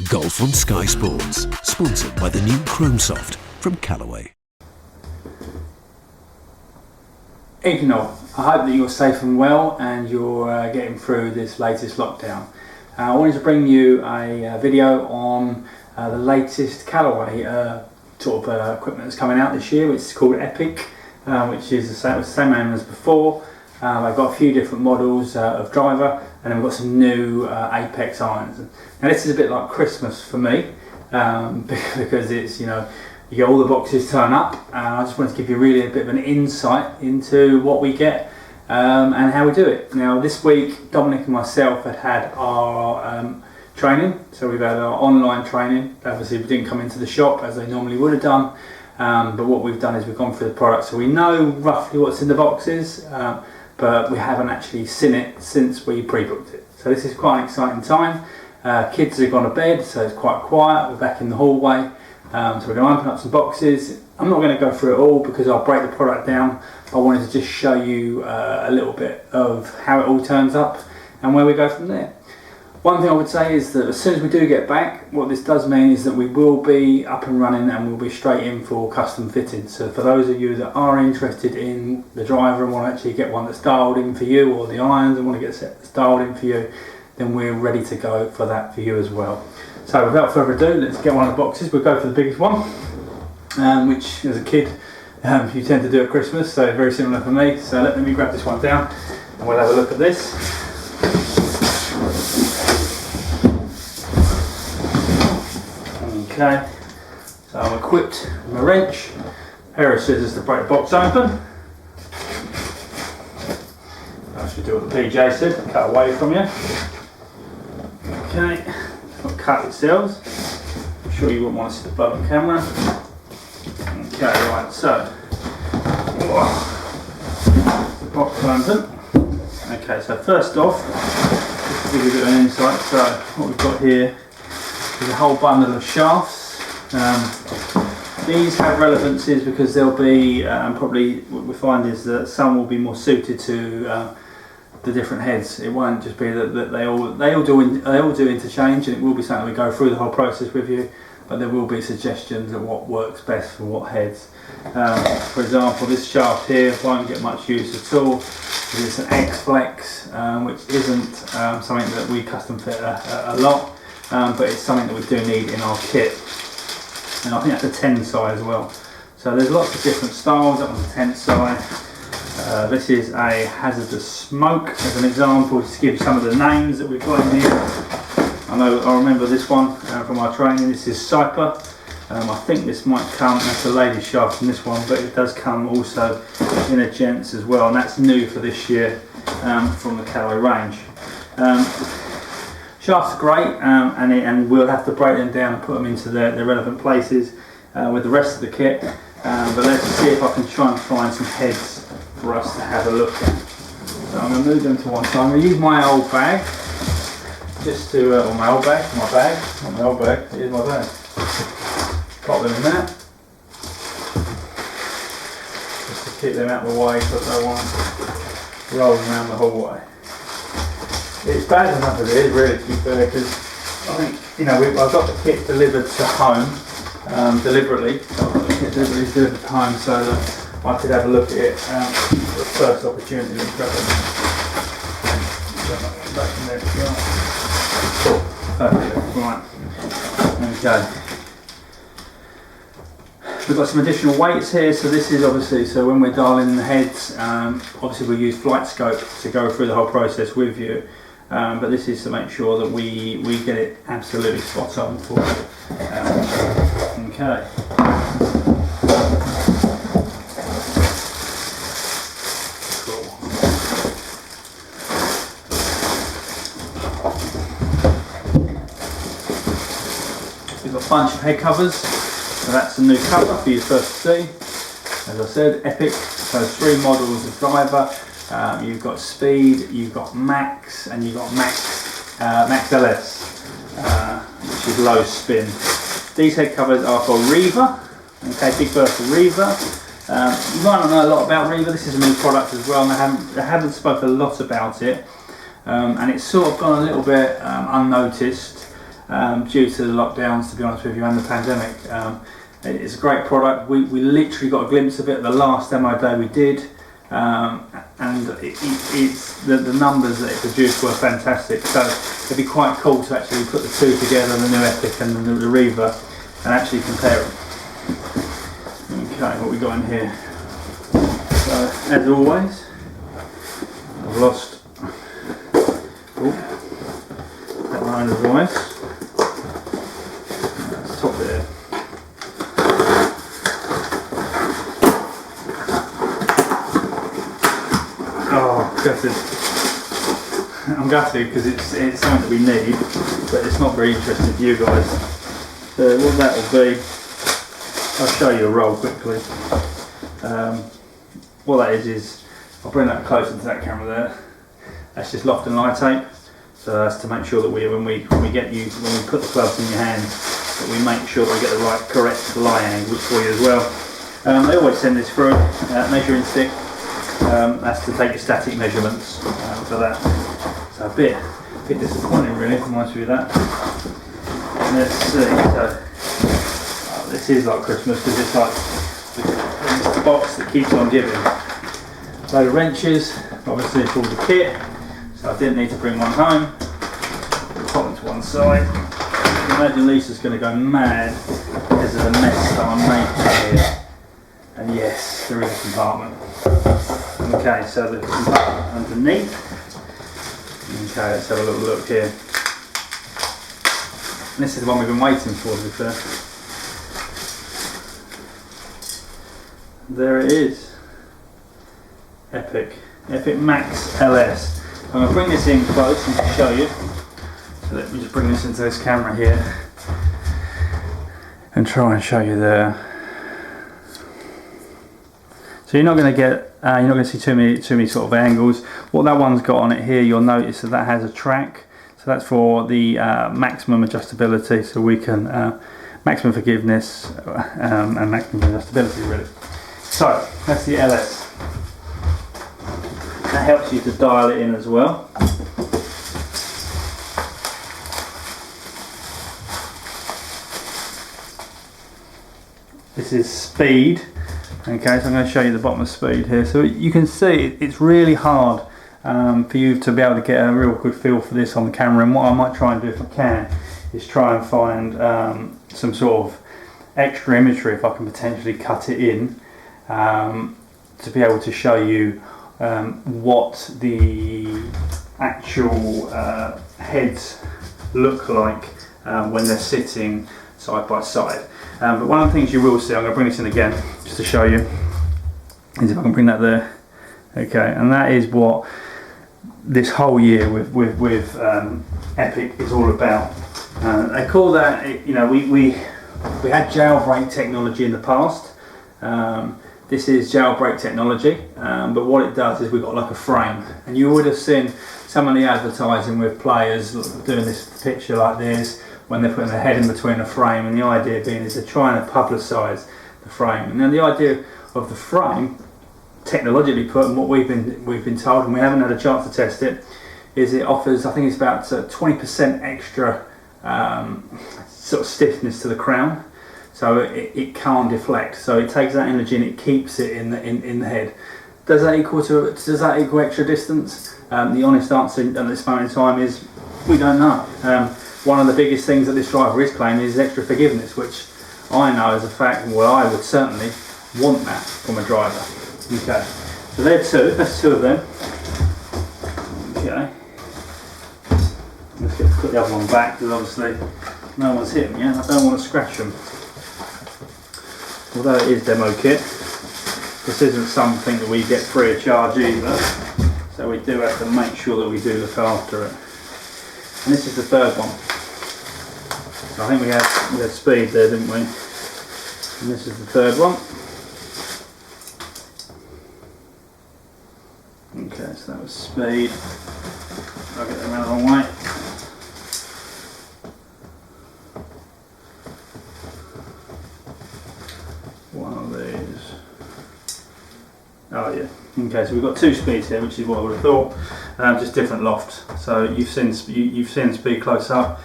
Golf on Sky Sports, sponsored by the new Chrome Soft from Callaway. Evening all. I hope that you're safe and well and you're getting through this latest lockdown. I wanted to bring you a video on the latest Callaway equipment that's coming out this year, which is called Epic, which is the same name as before. I've got a few different models of driver, and then we've got some new Apex irons. Now this is a bit like Christmas for me, because it's, you get all the boxes turn up. I just wanted to give you really a bit of an insight into what we get and how we do it. Now this week Dominic and myself had our training, so we've had our online training. Obviously we didn't come into the shop as they normally would have done, but what we've done is we've gone through the product, so we know roughly what's in the boxes, but we haven't actually seen it since we pre-booked it. So this is quite an exciting time. Kids have gone to bed, so it's quite quiet. We're back in the hallway, so we're going to open up some boxes. I'm not going to go through it all because I'll break the product down. I wanted to just show you a little bit of how it all turns up and where we go from there. One thing I would say is that as soon as we do get back, what this does mean is that we will be up and running and we'll be straight in for custom fitting. So for those of you that are interested in the driver and want to actually get one that's dialed in for you, or the irons and want to get set that's dialed in for you, then we're ready to go for that for you as well. So without further ado, let's get one of the boxes. We'll go for the biggest one, which as a kid you tend to do at Christmas, so very similar for me. So let me grab this one down and we'll have a look at this. Okay, so I'm equipped with my wrench, a pair of scissors to break the box open. I should do what the PJ said, cut away from you. Okay, I'll cut yourselves. I'm sure you wouldn't want to see the blood on camera. Okay, right, so the box open. Okay, so first off, just to give you a bit of an insight, so what we've got here is a whole bundle of shafts. These have relevancies because they'll be probably, what we find is that some will be more suited to the different heads. It won't just be that they all do interchange, and it will be something we go through the whole process with you, but there will be suggestions of what works best for what heads. For example, this shaft here won't get much use at all. It's an X-Flex, which isn't something that we custom fit a lot. But it's something that we do need in our kit, and I think that's a 10 size as well. So there's lots of different styles. That one's a 10 size. This is a hazardous smoke as an example, just to give you some of the names that we've got in here. I remember this one from our training. This is Cyper. I think this might come, that's a lady shaft in this one, but it does come also in a gents as well, and that's new for this year from the Callaway range. Shafts are great, and we'll have to break them down and put them into their relevant places with the rest of the kit. But let's see if I can try and find some heads for us to have a look at. So I'm going to move them to one side. I'm going to use my old bag, just to, or my old bag, not my old bag, here's my bag. Pop them in there, just to keep them out of the way so that they won't roll around the hallway. It's bad enough as it is, really, to be fair, because I think, I've got the kit delivered to home deliberately. So I've got the kit delivered to home so that I could have a look at it the first opportunity. Back in there, cool. Perfect. Right. Okay. We've got some additional weights here, so this is obviously, so when we're dialing in the heads, obviously we use flight scope to go through the whole process with you. But this is to make sure that we get it absolutely spot on for you. Okay. Cool. We've got a bunch of head covers, so that's a new cover for you first to see. As I said, Epic, so 3 models of driver. You've got Speed, you've got Max, and you've got Max LS, which is low spin. These head covers are for Reaver, okay, big bird for Reaver. You might not know a lot about Reaver. This is a new product as well, and I haven't spoken a lot about it, and it's sort of gone a little bit unnoticed. due to the lockdowns, to be honest with you, and the pandemic. It's a great product. We literally got a glimpse of it the last demo day we did, and it's the numbers that it produced were fantastic. So it'd be quite cool to actually put the two together, the new Epic and the Reaver, and actually compare them. Okay, what we got in here? So as always, I've lost that line of voice. That's top there. Oh, gutted. I'm gutted because it's something that we need, but it's not very interesting for you guys. So what that will be, I'll show you a roll quickly. What that is I'll bring that closer to that camera there. That's just loft and lie tape. So that's to make sure that when we put the clubs in your hands, that we make sure that we get the right correct lie angle for you as well. They always send this through measuring stick. That's to take your static measurements for that. So a bit disappointing really, if I'm honest with you that. Let's see. So this is like Christmas because it's like the box that keeps on giving. Load of wrenches, obviously for all the kit. So I didn't need to bring one home. Pop them to one side. Imagine Lisa's going to go mad because of the mess that I'm making here. And yes, there is a compartment. Okay, so the compartment underneath. Okay, let's have a little look here. And this is the one we've been waiting for, to be fair. There it is. Epic Max LS. I'm going to bring this in close and show you. So let me just bring this into this camera here and try and show you there. So you're not going to get, you're not going to see too many sort of angles. What that one's got on it here, you'll notice that has a track. So that's for the maximum adjustability, so we can maximum forgiveness and maximum adjustability really. So that's the LS. That helps you to dial it in as well. This is speed. Okay, so I'm going to show you the bottom of speed here. So you can see it's really hard for you to be able to get a real good feel for this on the camera. And what I might try and do if I can is try and find some sort of extra imagery if I can potentially cut it in to be able to show you what the actual heads look like when they're sitting side by side. But one of the things you will see, I'm going to bring this in again just to show you, is if I can bring that there. Okay, and that is what this whole year with Epic is all about. They call that, you know, we had jailbreak technology in the past. This is jailbreak technology, but what it does is we've got like a frame, and you would have seen some of the advertising with players doing this picture like this when they're putting their head in between a frame, and the idea being is they're trying to publicise the frame. And then the idea of the frame, technologically put, and what we've been told, and we haven't had a chance to test it, is it offers, I think it's about 20% extra sort of stiffness to the crown. So it can't deflect. So it takes that energy and it keeps it in the head. Does that equal extra distance? The honest answer at this moment in time is we don't know. One of the biggest things that this driver is claiming is extra forgiveness, which I know as a fact, well, I would certainly want that from a driver. Okay, so that's two of them. Okay, let's put the other one back because obviously no one's hit them yet. I don't want to scratch them. Although it is demo kit, this isn't something that we get free of charge either, so we do have to make sure that we do look after it. And this is the third one. So I think we had speed there, didn't we? And this is the third one. Okay, so that was speed. I'll get them out of the wrong way. One of these. Oh yeah. Okay, so we've got two speeds here, which is what I would have thought. Just different loft. So you've seen speed close up.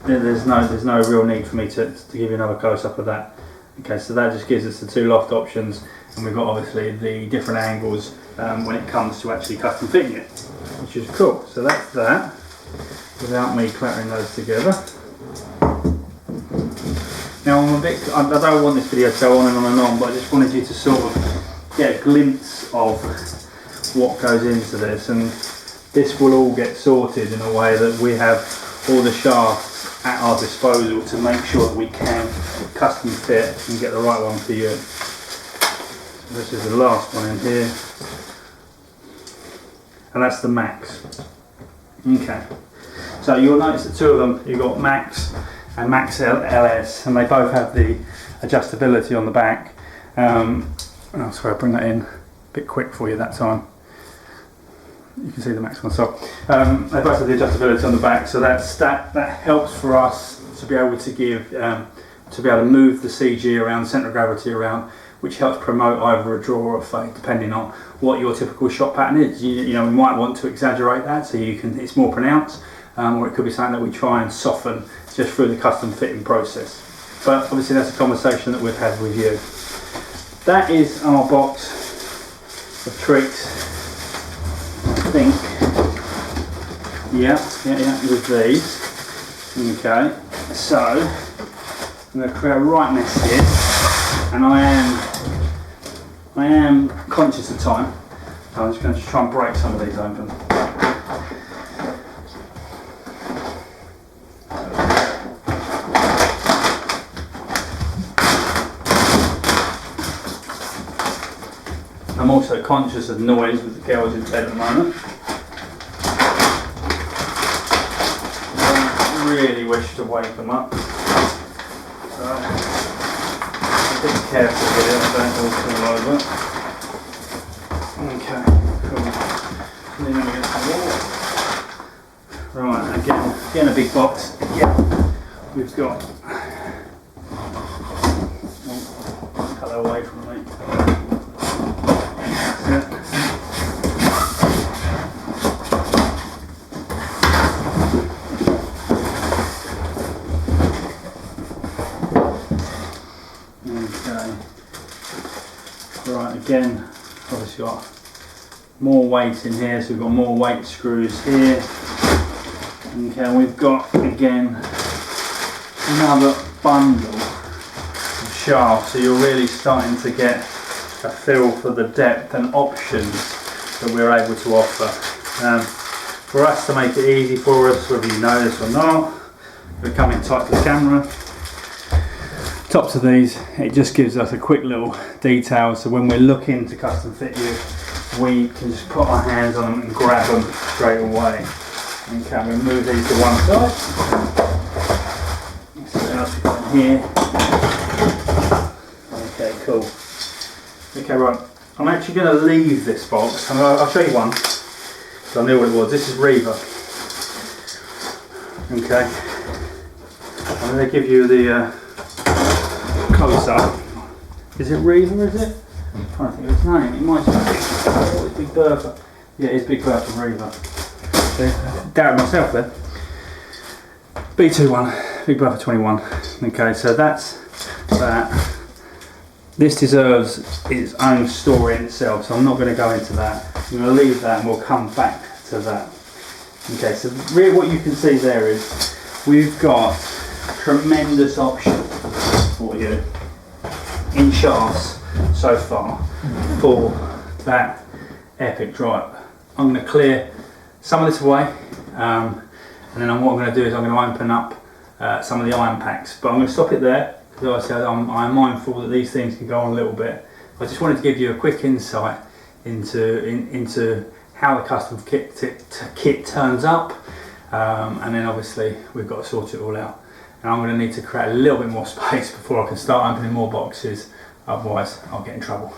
there's no real need for me to give you another close-up of that. Okay, so that just gives us the 2 loft options, and we've got obviously the different angles when it comes to actually custom fitting it, which is cool. So that's that, without me clattering those together. Now I don't want this video to go on and on, but I just wanted you to sort of get a glimpse of what goes into this, and this will all get sorted in a way that we have all the shafts at our disposal to make sure that we can custom fit and get the right one for you. So this is the last one in here, and that's the Max. Okay, so you'll notice the 2 of them, you've got Max and Max LS, and they both have the adjustability on the back. Oh, sorry, I'll bring that in a bit quick for you that time. You can see the Max one. So they both have the adjustability on the back, so that helps for us to be able to give to be able to move the CG around, the centre of gravity around, which helps promote either a draw or a fade, depending on what your typical shot pattern is. You know, we might want to exaggerate that so it's more pronounced, or it could be something that we try and soften just through the custom fitting process. But obviously that's a conversation that we've had with you. That is our box of tricks. I think, yeah, with these. Okay, so I'm going to create a right mess here, and I am conscious of time. So I'm just going to try and break some of these open. I'm also conscious of noise with the girls in bed at the moment. I don't really wish to wake them up, so I'm a bit careful with it, I don't all fall over. Okay, cool. And then we get some more. Right, again a big box. Yeah, we've got. Oh, cut that away from me. Right, again, obviously got more weight in here, so we've got more weight screws here. Okay, we've got again another bundle of shafts, so you're really starting to get a feel for the depth and options that we're able to offer. For us to make it easy for us, whether you know this or not, we're coming tight to the camera. Tops of these, it just gives us a quick little detail, so when we're looking to custom fit you, we can just put our hands on them and grab them straight away. Okay, we'll move these to one side. See what else we've got in here. Okay, cool. Okay, right, I'm actually going to leave this box. I'll show you one, because I knew what it was. This is Reva. Okay, I'm going to give you the close up. Is it Reva, is it? I'm trying to think of its name. It might be. Oh, it's Big Bertha. Yeah, it's Big Bertha Reva. Doubted myself there. B21, Big Bertha 21. Okay, so that's that. This deserves its own story in itself, so I'm not going to go into that. I'm going to leave that and we'll come back to that. Okay, so really what you can see there is we've got tremendous options for you in shafts so far for that epic drive. I'm going to clear some of this away, and then what I'm going to do is I'm going to open up some of the iron packs, but I'm going to stop it there because I'm mindful that these things can go on a little bit. I just wanted to give you a quick insight into how the custom kit turns up, and then obviously we've got to sort it all out. And I'm going to need to create a little bit more space before I can start opening more boxes, otherwise I'll get in trouble.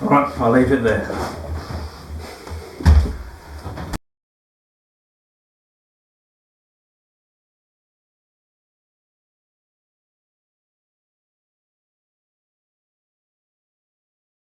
Alright, I'll leave it there.